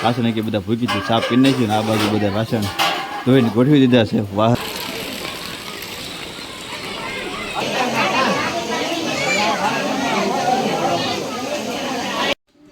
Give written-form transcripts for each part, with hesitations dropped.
વાસણ કે બધા ભૂકી છે સાફ કરી નાખ્યું ને આ બાજુ બધા વાસણ ધોઈને ગોઠવી દીધા છે વાહ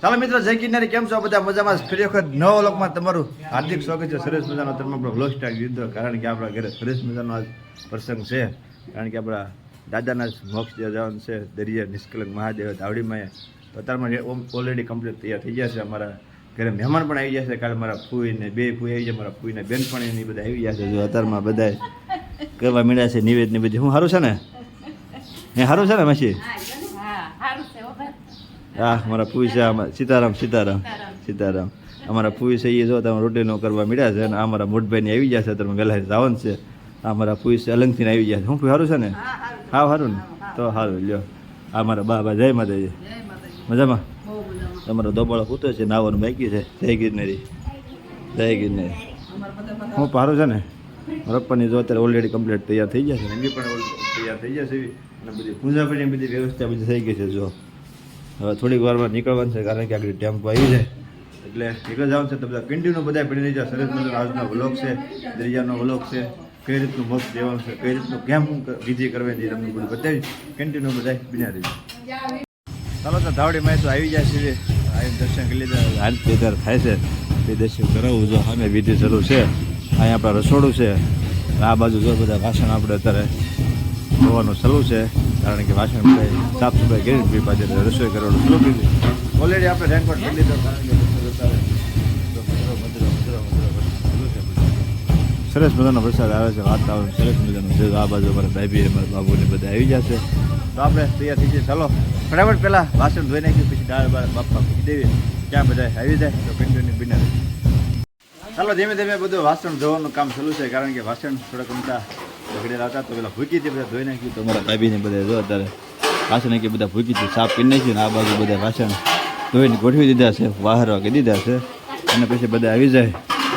ચાલો મિત્રો જય કિનારી કેમ છો બધા મજામાં ફરી વખત નવા લોકમાં તમારું હાર્દિક સ્વાગત છે સરસ મજાનો તમે આપણો વ્લોગ સ્ટાર્ટ દીધો કારણ કે આપણા ઘરે સરસ મજાનો આજ પ્રસંગ છે કારણ કે આપણા દાદાના મોક્ષ જવાનું છે દરિયા નિષ્કલંક મહાદેવ ધાવડીમાં તો અત્યારમાં ઓલરેડી કમ્પ્લીટ તૈયાર થઈ ગયા છે અમારા ઘરે મહેમાન પણ આવી જશે કાલે મારા ફૂઈને બે ફૂઈ આવી જાય મારા ફૂઈને બેનપણી બધા આવી જશે જો અત્યારમાં બધા કરવા મીડ્યા છે નિવેદ ને બધી હું સારું છે ને હે સારું છે ને માસી હા મારા ફૂઈ છે આમાં સીતારામ સીતારામ સીતારામ અમારા ફૂઈ છે એ જો તમે રોટીનો કરવા મીડ્યા છે અને આ મારા મોટભાઈને આવી જશે તમે વહેલા જવાનું છે આ મારા ફૂઈ છે અલંગથી આવી જશે હું ફૂઈ સારું છે ને હા સારું ને તો સારું લ્યો આ મારા બા જય માતાજી મજામાં તમારો દોબાળો પૂતો છે નાવાનું બાકી છે જય ગિરનારી હું પારું છે ને રપ્પાની જો અત્યારે ઓલરેડી કમ્પ્લીટ તૈયાર થઈ જશે એમની પણ તૈયાર થઈ જશે અને બધી પૂજા પણ બધી વ્યવસ્થા બધી થઈ ગઈ છે જો હવે થોડીક વારમાં નીકળવાનું છે કારણ કે આગળ ટેમ્પો આવી જાય એટલે નીકળી જવાનું છે તો બધા કન્ટિન્યુ બધા પડી રહી જાય સરસ મજાનો આજનો વ્લોગ છે દરિયાનો વ્લોગ છે કઈ રીતનું મસ્ત દેવાનું છે કઈ રીતનું કેમ વિધિ કરવાની તમને બધું બતાવી કન્ટિન્યુ બધા બિના રહી ચાલો તો ધાવડીમાં તો આવી જાય છે આવી દર્શન કરી લીધા હાલ પેદાર થાય છે તે દર્શન કરાવવું જો અમે વિધિ શરૂ છે અહીંયા આપણા રસોડું છે આ બાજુ જો બધા વાસણ આપણે અત્યારે ધોવાનું ચાલુ છે કારણ કે વાસણ બધા સાફ સફાઈ કરી પાછળ રસોઈ કરવાનું ચાલુ કરી ઓલરેડી આપણે રેનકોટ કરી લીધો કારણ કે સરસ મજાનો વરસાદ આવે છે વાતાવરણ સરસ મજાનું છે આ બાજુ અમારા ભાઈ અમારા બાબુને બધા આવી જશે તો આપણે તૈયાર થઈ જઈએ ચાલો ફટાફટ પહેલાં વાસણ ધોઈ નાખ્યું પછી દાળ બાપા મૂકી દેવી ક્યાં બધા આવી જાય તો કન્ટિન્યુ બિના ચાલો ધીમે ધીમે બધું વાસણ ધોવાનું કામ ચાલુ છે કારણ કે વાસણ થોડાક અમતા બગડેલા હતા તો પેલા ભૂકીથી બધા ધોઈ નાખ્યું તો અમારા ભાભીને બધા જો અત્યારે વાસણ કે બધા ભૂકીથી સાફ કરી નાખ્યું ને આ બાજુ બધા વાસણ ધોઈને ગોઠવી દીધા છે વાહરવા કે દીધા છે અને પછી બધા આવી જાય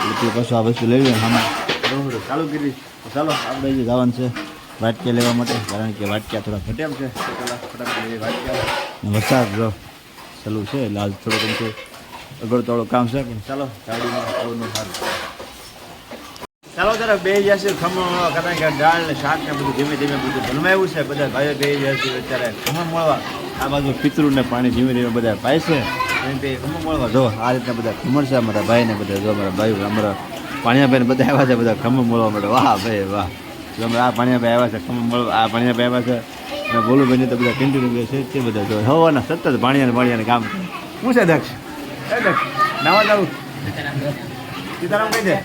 એટલે પાછું આ વસ્તુ લેવી આમાં ચાલુ કરી ચાલો આપણે જે જવાનું છે વાટક્યા લેવા માટે કારણ કે વાટક્યા થોડા ઘટેમ છે પહેલાં ફટાફટ વાટક્યા વરસાદ જો ચાલુ છે એટલે આજ થોડુંક અગળ તોડું કામ છે પણ ચાલો ગાડીમાં આવવાનું સારું ચાલો તરફ બે જશે ખમણ કારણ કે દાળ ને શાક ને બધું ધીમે ધીમે બધું બનાવ્યું છે બધા ભાઈઓ બે જશે અત્યારે ખમણ મળવા આ બાજુ પિતૃને પાણી ધીમે ધીમે બધા પાય છે એમ કે ખમણ મળવા જો આ રીતના બધા ખમણ છે અમારા ભાઈને બધા જો અમારા ભાઈ અમારા પાણીયાભાઈને બધા આવ્યા છે બધા ખમણ મળવા માટે વાહ ભાઈ વાહ જો આ પાણીયાભાઈ આવ્યા છે ખમણ મળવા આ પાણીયાભાઈ આવ્યા છે અને બોલુભાઈને તો બધા કન્ટિન્યુ છે તે બધા જો હવાના સતત પાણીયાને કામ શું છે દક્ષ નાવા જવું સીતારામ કહી દે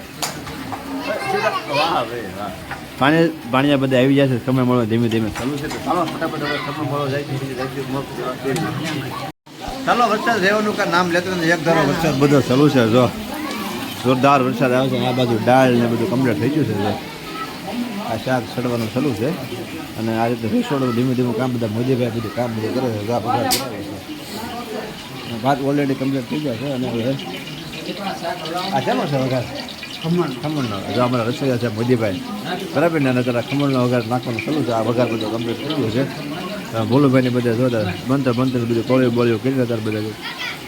વાહ ભાઈ વાહ પાણીયા બધા આવી જાય છે ખમણ મળવા ધીમે ધીમે ચાલુ છે તો ચાલો ફટાફટ હવે ખમણ મળવા જાય ચાલો વરસાદ રહેવાનું કા નામ લેતો ને એક ધારો વરસાદ બધો ચાલુ છે જો જોરદાર વરસાદ આવે છે આ બાજુ દાળ ને બધું કમ્પ્લીટ થઈ ગયું છે જો આ શાક સડવાનું ચાલુ છે અને આ રીતે રસોડું ધીમે ધીમે કામ બધા મોદીભાઈ બધું કામ બધું કરે છે આ પગાર કરાવે છે ભાત ઓલરેડી કમ્પ્લીટ થઈ ગયા છે અને હવે આ શેનો છે વઘાર ખમણનો જો અમારા રસોઈયા છે મોદીભાઈ બરાબર ને અત્યારે ખમણનો વઘાર નાખવાનું ચાલુ છે આ વઘાર બધો કમ્પ્લીટ થઈ ગયો છે ભોલુભાઈને બધા જોતા બનતર બધું કોળીઓ બોળીઓ કરી હતા બધા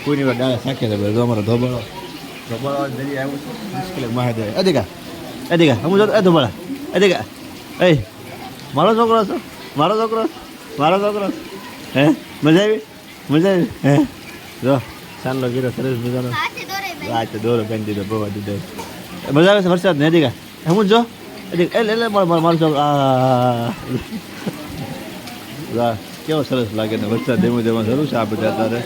કોઈની વાર ડાળે શાકે છે બધા જો અમારો ધોબાળો દરિયા આવ્યું છે મુશ્કેલ મહાદેવ અધિકા હું જોતો એ ધોબાળા અધિકા એ મારો છોકરો છો મારો છોકરો હે મજા આવી હે જો ચાંદલો ગીરો સરસ મજાનો આ તો દોરો પહેરી દીધો ભવા દીધો મજા આવે છે વરસાદ ને અધિકા હું જો લે મારો છોકરો આ કેવો સરસ લાગે ને વરસાદ ધીમે ધીમે શરૂ છે આ બધા અત્યારે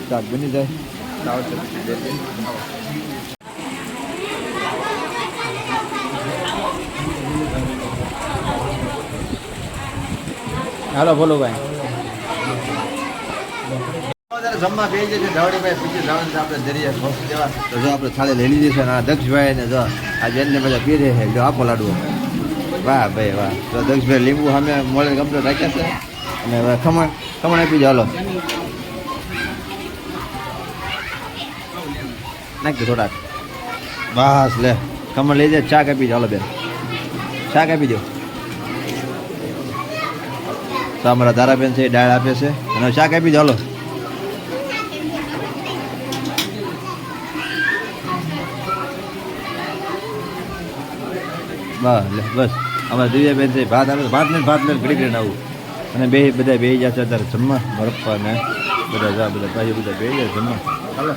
શાક બની જાય હાલો બોલો ભાઈ જમવા બે છે ધાવડીભાઈ પૂછી જવાનું આપણે દરિયા મોક્ષ દેવા તો જો આપણે થાળી લઈ લીધી છે અને આ દક્ષભાઈ ને જો આ બેનને બધા પીરે છે જો આપો લાડવો વાહ ભાઈ વાહ. તો દક્ષભાઈ લીંબુ સામે મળે કમ્પ્લીટ રાખ્યા છે. અને હવે ખમણ આપી દો હાલો. નાખી થોડાક બસ લે ખમણ લઈ જાય. શાક આપી દો હાલો બેન. શાક આપી દો. તો અમારા તારાબેન છે દાળ આપે છે અને શાક આપી દો હાલો. બસ લે બસ. અમારા દિવ્યાબેન છે ભાત આવે ભાત ને ઘડી ઘડીને આવું. અને બધા બે જશે અત્યારે જમવા. મરપ્પા ને બધા ભાઈઓ બધા બે જાય જમવા. હાલો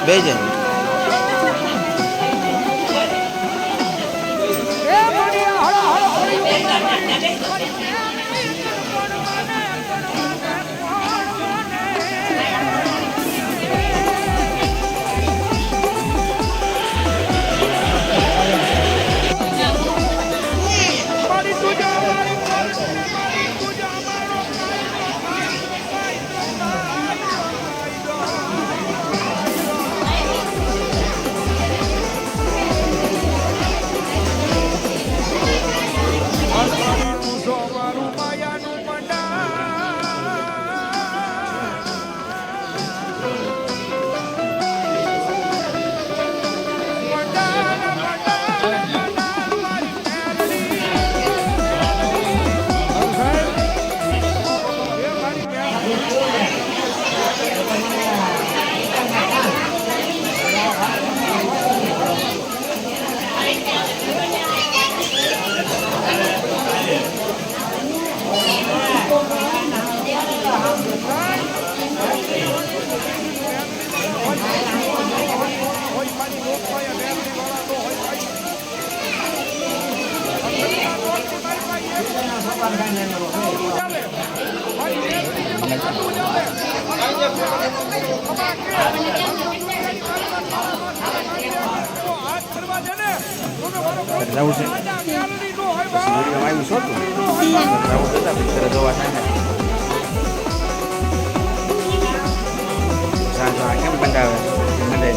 બે જણ જવું છે આવ્યું છો તું જોવા થાય કેમ બંધાવે મંડાય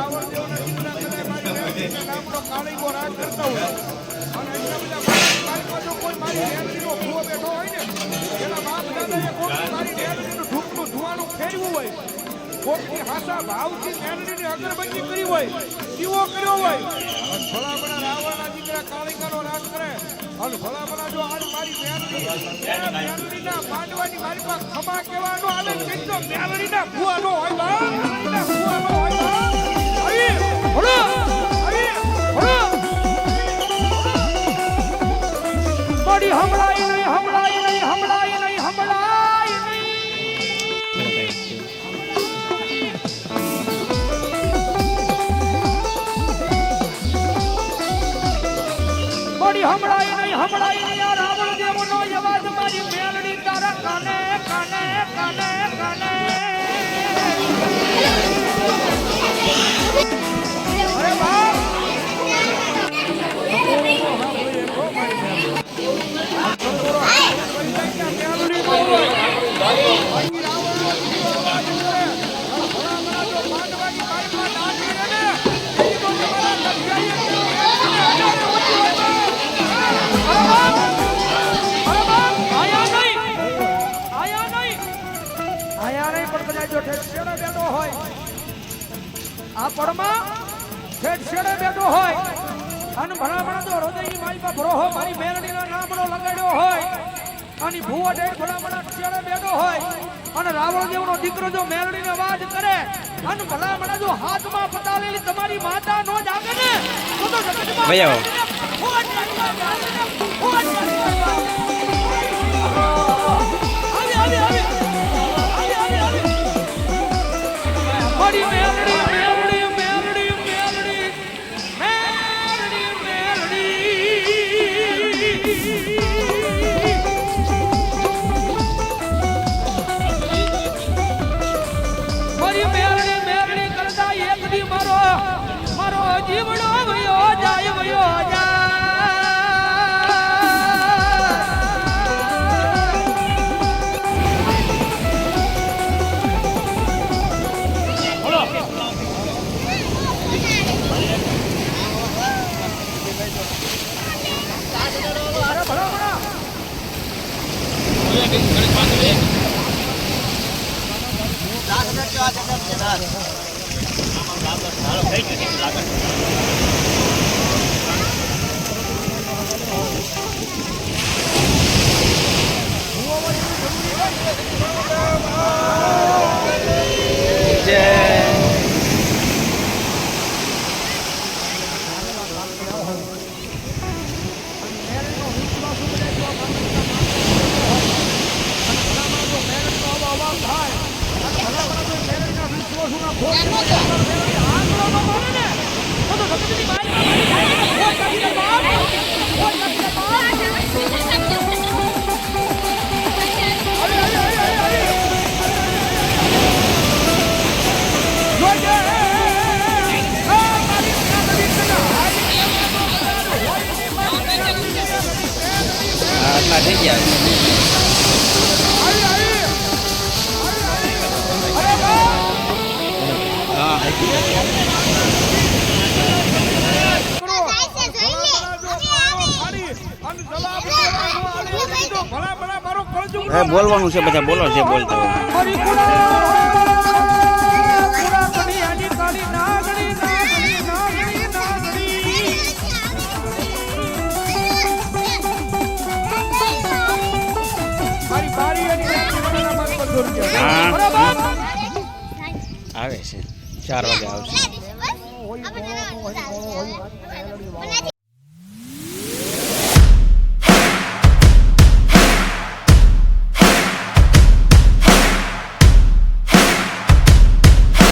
રાવણ દેવના દીકરા કદાચ મારી મેલડીના નામનો કાળીગો રાજ કરતા હોય અને એટલા બધા મારી જો કોઈ મારી મેલડીનો ભૂવો બેઠો હોય ને એના બાપ દાદાએ કોઈ મારી મેલડીનું ઢૂકનું ધુવાનું ફેરવું હોય કોકની હાસા ભાવથી મેલડીની અગરબત્તી કરી હોય દીવો કર્યો હોય અને ભલામણા રાવણના દીકરા કાળીગાનો રાજ કરે અને ભલામણા જો આજ મારી મેલડીના માંડવાની મારી પાસે ખમા કહેવાનો આવે ને તો મેલડીના ભૂવાનો હોય બા મેલડીના ભૂવાનો હોય બા આવી ભલો આવી ભલો મોડી હમણાઈ નહીં હમણાઈ નહીં હમણાઈ નહીં હમણાઈ નહીં મોડી હમણાઈ નહીં હમણાઈ નહીં આ રાવણ દેવનો અવાજ મારી મેલડી તારા કાને કાને કાને કાને અરે બાપ આ પડમાં ઠેઠ છેડે બેઠો હોય અને ભલામણા તો હૃદયની મારી પર ભરોહો મારી મેલડીના નામનો લગાડ્યો હોય અને ભૂવો ઠેઠ ભલામણા છેડે બેઠો હોય અને રાવણ દેવનો દીકરો જો મેલડીને વાત કરે અને ભલામણા જો હાથમાં પતાવેલી તમારી માતા નો જાગે ને તો જગતમાં ભયો મારી મેલડી જીવડો વયો જાય વયો થઈ ગયા બોલવાનું છે બધા બોલો છે બોલતા આવે છે 4 વાગે આવશે.